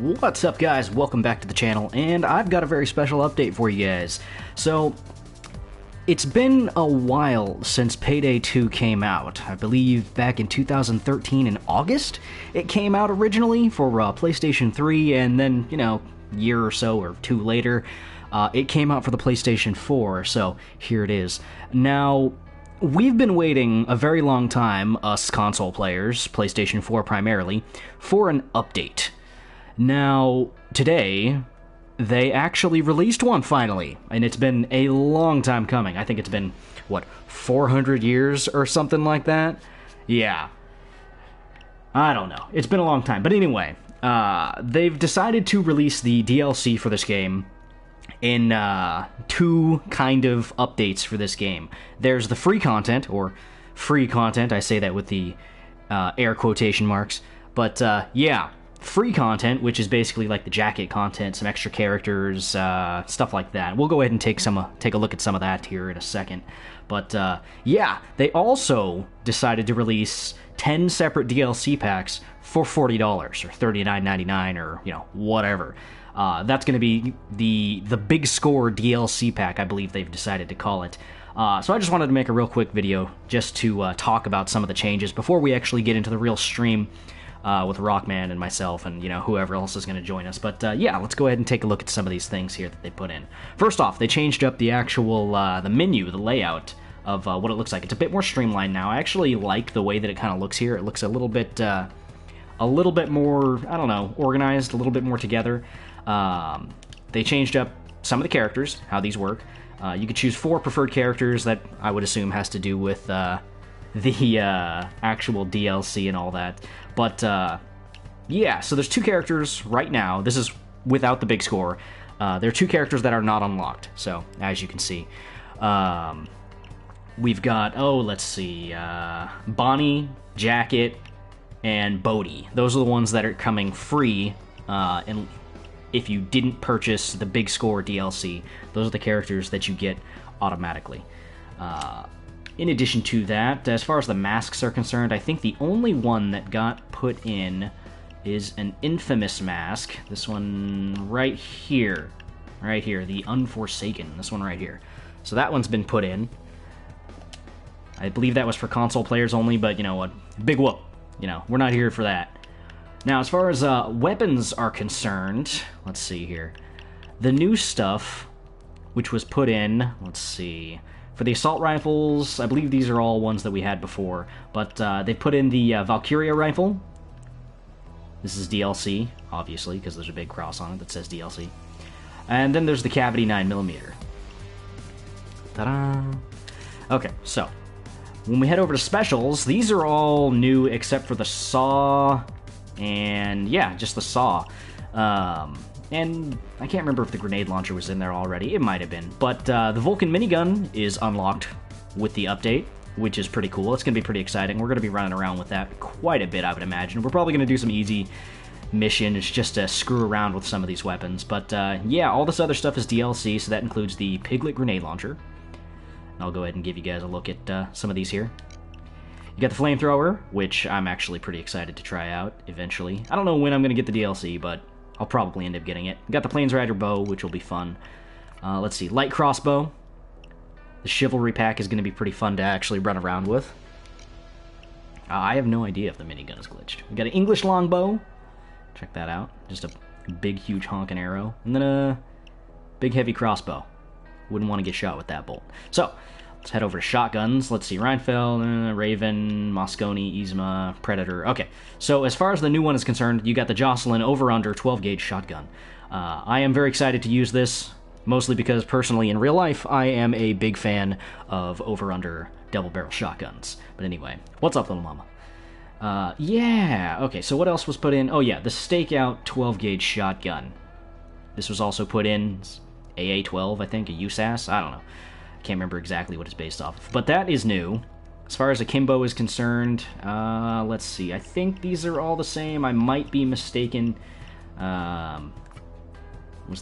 What's up, guys? Welcome back to the channel, and I've got a very special update for you guys. So, it's been a while since Payday 2 came out. I believe back in 2013 in August it came out originally for PlayStation 3, and then, you know, a year or so or two later, it came out for the PlayStation 4, so here it is. Now, we've been waiting a very long time, us console players, PlayStation 4 primarily, for an update. Now, today, they actually released one finally, and it's been a long time coming. I think it's been, what, 400 years or something like that? Yeah. I don't know. It's been a long time. But anyway, they've decided to release the DLC for this game in two kind of updates for this game. There's the free content, or free content, I say that with the air quotation marks, but yeah. Free content, which is basically like the jacket content, some extra characters, stuff like that. We'll go ahead and take a look at some of that here in a second. But yeah, they also decided to release 10 separate DLC packs for $40 or $39.99 or, you know, whatever. That's going to be the Big Score DLC pack, I believe they've decided to call it. So I just wanted to make a real quick video just to talk about some of the changes before we actually get into the real stream. With Rockman and myself and, you know, whoever else is going to join us. But, yeah, let's go ahead and take a look at some of these things here that they put in. First off, they changed up the actual, the menu, the layout of what it looks like. It's a bit more streamlined now. I actually like the way that it kind of looks here. It looks a little bit more, I don't know, organized, a little bit more together. They changed up some of the characters, how these work. You could choose 4 preferred characters that I would assume has to do with, the actual DLC and all that. But, yeah, so there's 2 characters right now. This is without the big score. There are 2 characters that are not unlocked, so, as you can see. We've got, let's see, Bonnie, Jacket, and Bodhi. Those are the ones that are coming free, and if you didn't purchase the big score DLC, those are the characters that you get automatically. In addition to that, as far as the masks are concerned, I think the only one that got put in is an infamous mask. This one right here. Right here, the Unforsaken. This one right here. So that one's been put in. I believe that was for console players only, but you know what? Big whoop. You know, we're not here for that. Now, as far as weapons are concerned, let's see here. The new stuff, which was put in, let's see. For the assault rifles, I believe these are all ones that we had before, but they put in the Valkyria rifle. This is DLC, obviously, because there's a big cross on it that says DLC. And then there's the Cavity 9mm. Ta-da! Okay, so, when we head over to specials, these are all new except for the saw, and yeah, just the saw. And I can't remember if the grenade launcher was in there already. It might have been. But the Vulcan minigun is unlocked with the update, which is pretty cool. It's going to be pretty exciting. We're going to be running around with that quite a bit, I would imagine. We're probably going to do some easy missions just to screw around with some of these weapons. But yeah, all this other stuff is DLC, so that includes the Piglet grenade launcher. And I'll go ahead and give you guys a look at some of these here. You got the flamethrower, which I'm actually pretty excited to try out eventually. I don't know when I'm going to get the DLC, but I'll probably end up getting it. Got the Planesrider bow, which will be fun. Let's see, light crossbow. The chivalry pack is going to be pretty fun to actually run around with. I have no idea if the minigun is glitched. We got an English longbow. Check that out. Just a big, huge honking arrow. And then a big, heavy crossbow. Wouldn't want to get shot with that bolt. So, let's head over to shotguns. Let's see, Reinfeld, Raven, Moscone, Yzma, Predator. Okay, so as far as the new one is concerned, you got the Jocelyn over-under 12-gauge shotgun. I am very excited to use this, mostly because personally in real life, I am a big fan of over-under double-barrel shotguns. But anyway, what's up, little mama? Yeah, okay, so what else was put in? Oh yeah, the Stakeout 12-gauge shotgun. This was also put in AA-12, I think, a USAS, I don't know. Can't remember exactly what it's based off of, but that is new. As far as Akimbo is concerned, let's see, I think these are all the same. I might be mistaken. Was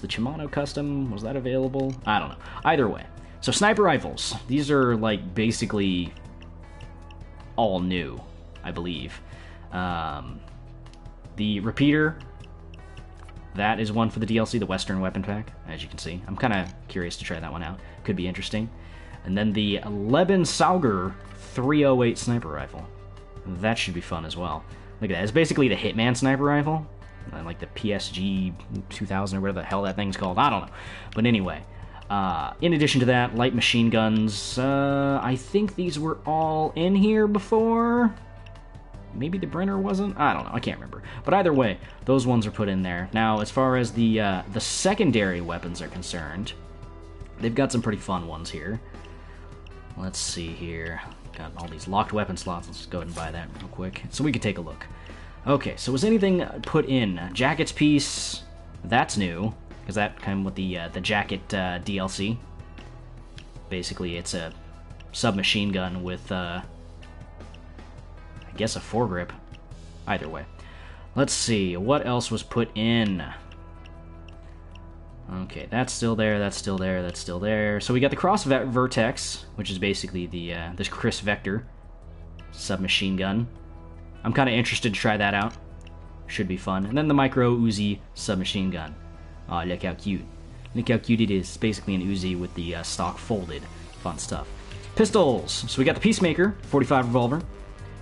the Shimano custom, was that available? I don't know. Either way. So sniper rifles, these are like basically all new, I believe. The repeater That is one for the DLC, the Western Weapon Pack, as you can see. I'm kind of curious to try that one out. Could be interesting. And then the Lebensauger 308 sniper rifle. That should be fun as well. Look at that. It's basically the Hitman sniper rifle. Like the PSG 2000 or whatever the hell that thing's called. I don't know. But anyway, in addition to that, light machine guns. I think these were all in here before. Maybe the Brenner wasn't? I don't know. I can't remember. But either way, those ones are put in there. Now, as far as the secondary weapons are concerned, they've got some pretty fun ones here. Let's see here. Got all these locked weapon slots. Let's go ahead and buy that real quick so we can take a look. Okay, so was anything put in? Jackets piece, that's new, because that came with the jacket DLC. Basically, it's a submachine gun with, I guess, a foregrip. Either way. Let's see, what else was put in? Okay, that's still there, that's still there, that's still there. So we got the Cross Vertex, which is basically the this Chris Vector submachine gun. I'm kind of interested to try that out. Should be fun. And then the Micro Uzi submachine gun. Oh, look how cute. Look how cute it is. It's basically an Uzi with the stock folded. Fun stuff. Pistols. So we got the Peacemaker 45 revolver.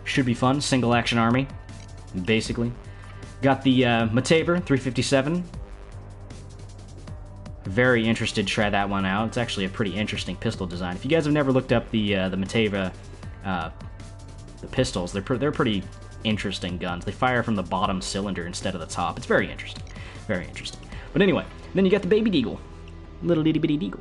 Should be fun. Single action army, basically. Got the Mateva 357. Very interested to try that one out. It's actually a pretty interesting pistol design. If you guys have never looked up the Mateva, the pistols, they're pretty interesting guns. They fire from the bottom cylinder instead of the top. It's very interesting. Very interesting. But anyway, then you got the Baby Deagle. Little itty bitty Deagle.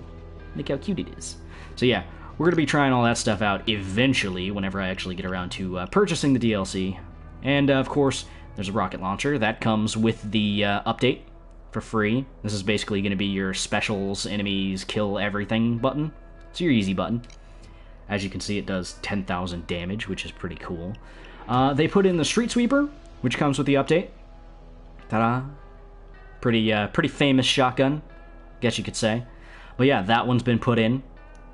Look how cute it is. So yeah, we're going to be trying all that stuff out eventually whenever I actually get around to purchasing the DLC. And of course, there's a rocket launcher. That comes with the update for free. This is basically going to be your specials, enemies, kill everything button. It's your easy button. As you can see, it does 10,000 damage, which is pretty cool. They put in the Street Sweeper, which comes with the update. Ta-da! Pretty famous shotgun, guess you could say. But yeah, that one's been put in.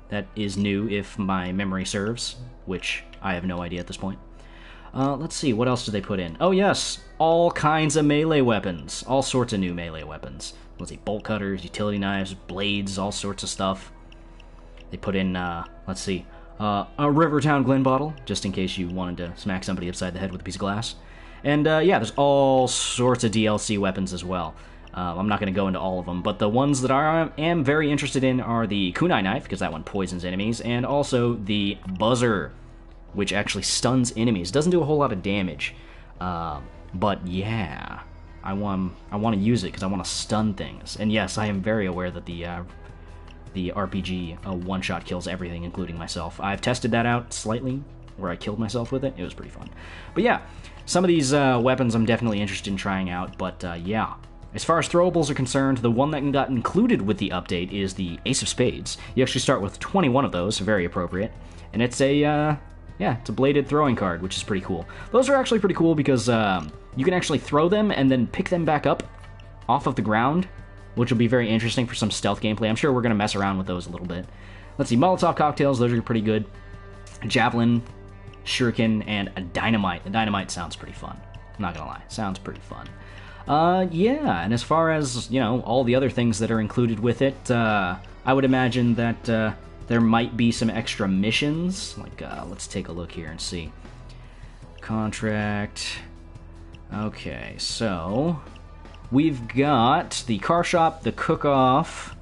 That is new, if my memory serves, which I have no idea at this point. Let's see, what else did they put in? Oh yes, all kinds of melee weapons. All sorts of new melee weapons. Let's see, bolt cutters, utility knives, blades, all sorts of stuff. They put in, let's see, a Rivertown Glen bottle, just in case you wanted to smack somebody upside the head with a piece of glass. And yeah, there's all sorts of DLC weapons as well. I'm not going to go into all of them, but the ones that I am very interested in are the kunai knife, because that one poisons enemies, and also the buzzer, which actually stuns enemies. Doesn't do a whole lot of damage, but yeah, I want to use it because I want to stun things. And yes, I am very aware that the RPG one-shot kills everything, including myself. I've tested that out slightly, where I killed myself with it. It was pretty fun. But yeah, some of these weapons I'm definitely interested in trying out, but yeah. As far as throwables are concerned, the one that got included with the update is the Ace of Spades. You actually start with 21 of those, very appropriate. And it's a, yeah, it's a bladed throwing card, which is pretty cool. Those are actually pretty cool because you can actually throw them and then pick them back up off of the ground, which will be very interesting for some stealth gameplay. I'm sure we're going to mess around with those a little bit. Let's see, Molotov cocktails, those are pretty good. Javelin, shuriken, and a dynamite. The dynamite sounds pretty fun. I'm not going to lie, sounds pretty fun. Yeah, and as far as, you know, all the other things that are included with it, I would imagine that there might be some extra missions. Like, let's take a look here and see. Contract. Okay, so we've got the car shop, the cook-off.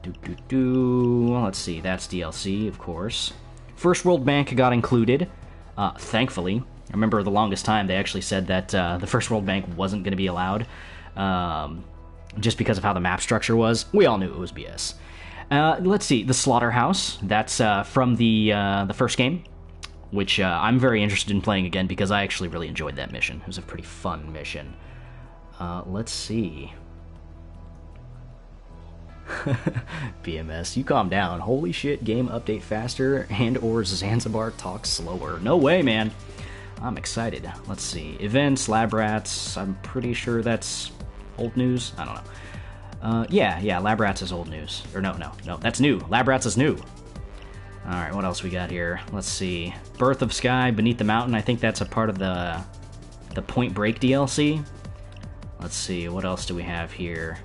Let's see, that's DLC, of course. First World Bank got included, thankfully. I remember the longest time they actually said that the First World Bank wasn't going to be allowed, just because of how the map structure was. We all knew it was BS. Let's see, the Slaughterhouse. That's from the first game, which I'm very interested in playing again because I actually really enjoyed that mission. It was a pretty fun mission. Let's see. BMS, you calm down. Holy shit, game update faster and or Zanzibar talks slower. No way, man. I'm excited. Let's see. Events, Lab Rats. I'm pretty sure that's old news. I don't know. Yeah, Lab Rats is old news. Or no, that's new. Lab Rats is new. Alright, what else we got here? Let's see. Birth of Sky, Beneath the Mountain. I think that's a part of the Point Break DLC. Let's see, what else do we have here?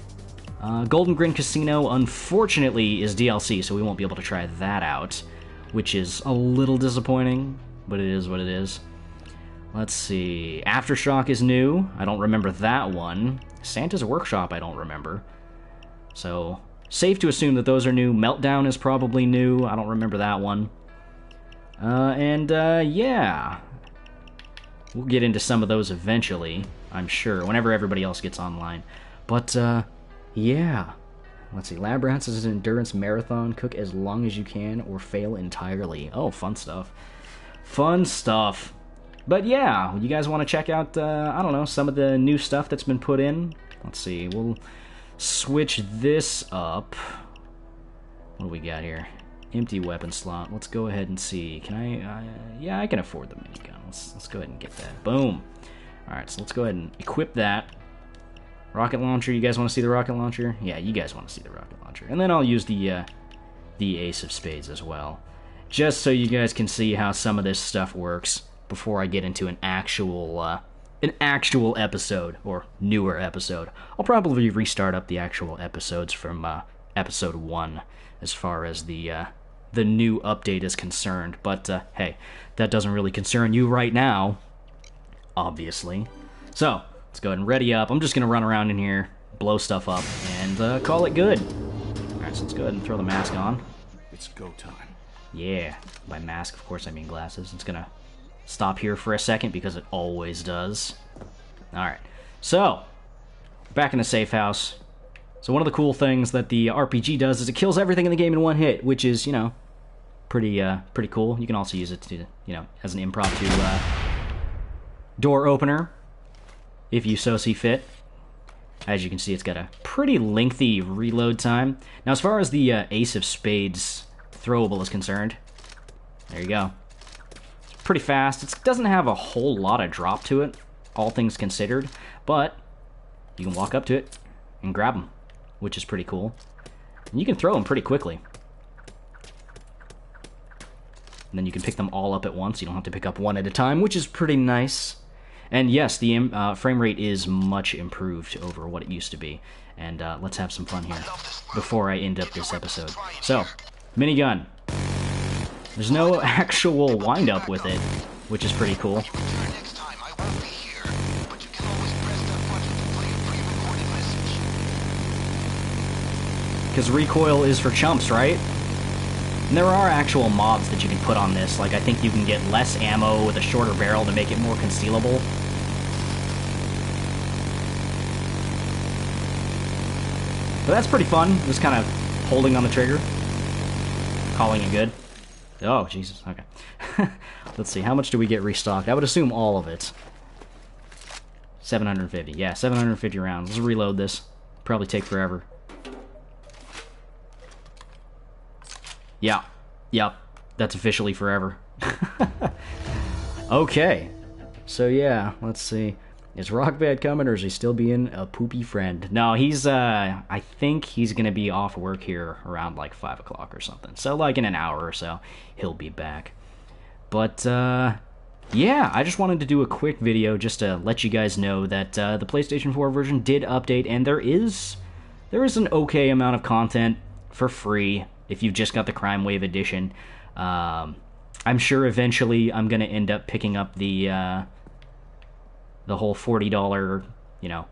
Golden Grin Casino, unfortunately, is DLC, so we won't be able to try that out, which is a little disappointing, but it is what it is. Let's see, Aftershock is new. I don't remember that one. Santa's Workshop, I don't remember. So, safe to assume that those are new. Meltdown is probably new. I don't remember that one. Yeah. We'll get into some of those eventually, I'm sure, whenever everybody else gets online. But, yeah. Let's see, Lab Rats is an endurance marathon. Cook as long as you can or fail entirely. Oh, fun stuff. Fun stuff. But yeah, you guys want to check out, I don't know, some of the new stuff that's been put in? Let's see, we'll switch this up. What do we got here? Empty weapon slot. Let's go ahead and see. Can I, yeah, I can afford the minigun. Let's go ahead and get that. Boom. Alright, so let's go ahead and equip that. Rocket launcher, you guys want to see the rocket launcher? Yeah, you guys want to see the rocket launcher. And then I'll use the Ace of Spades as well. Just so you guys can see how some of this stuff works before I get into an actual episode, or newer episode. I'll probably restart up the actual episodes from episode 1 as far as the new update is concerned. But hey, that doesn't really concern you right now, obviously. So let's go ahead and ready up. I'm just gonna run around in here, blow stuff up, and call it good. Alright, so let's go ahead and throw the mask on. It's go time. Yeah, by mask, of course, I mean glasses. It's gonna stop here for a second because it always does. Alright, so back in the safe house. So one of the cool things that the RPG does is it kills everything in the game in one hit, which is, you know, pretty cool. You can also use it to, you know, as an impromptu door opener, if you so see fit. As you can see, it's got a pretty lengthy reload time. Now, as far as the Ace of Spades throwable is concerned, there you go. It's pretty fast. It doesn't have a whole lot of drop to it, all things considered, but you can walk up to it and grab them, which is pretty cool. And you can throw them pretty quickly. And then you can pick them all up at once. You don't have to pick up one at a time, which is pretty nice. And yes, the frame rate is much improved over what it used to be. And let's have some fun here before I end up this episode. So, minigun. There's no actual wind-up with it, which is pretty cool. Because recoil is for chumps, right? And there are actual mods that you can put on this. Like, I think you can get less ammo with a shorter barrel to make it more concealable. But that's pretty fun, just kind of holding on the trigger. Calling it good. Oh, Jesus, okay. Let's see, how much do we get restocked? I would assume all of it. 750, yeah, 750 rounds. Let's reload this. Probably take forever. Yeah, yep, that's officially forever. Okay, so yeah, let's see. Is Rock Bad coming, or is he still being a poopy friend? No, he's, I think he's gonna be off work here around, like, 5 o'clock or something. So, like, in an hour or so, he'll be back. But, yeah, I just wanted to do a quick video just to let you guys know that, the PlayStation 4 version did update, and there is an okay amount of content for free if you've just got the Crime Wave edition. I'm sure eventually I'm gonna end up picking up the whole $40, you know,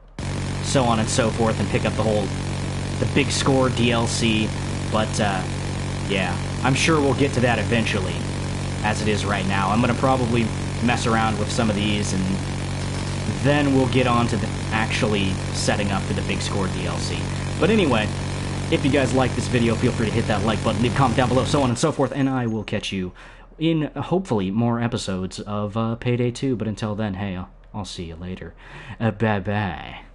so on and so forth, and pick up the big score DLC, but, yeah, I'm sure we'll get to that eventually, as it is right now. I'm gonna probably mess around with some of these, and then we'll get on to actually setting up for the big score DLC. But anyway, if you guys like this video, feel free to hit that like button, leave a comment down below, so on and so forth, and I will catch you in, hopefully, more episodes of Payday 2, but until then, hey, I'll see you later. Bye-bye.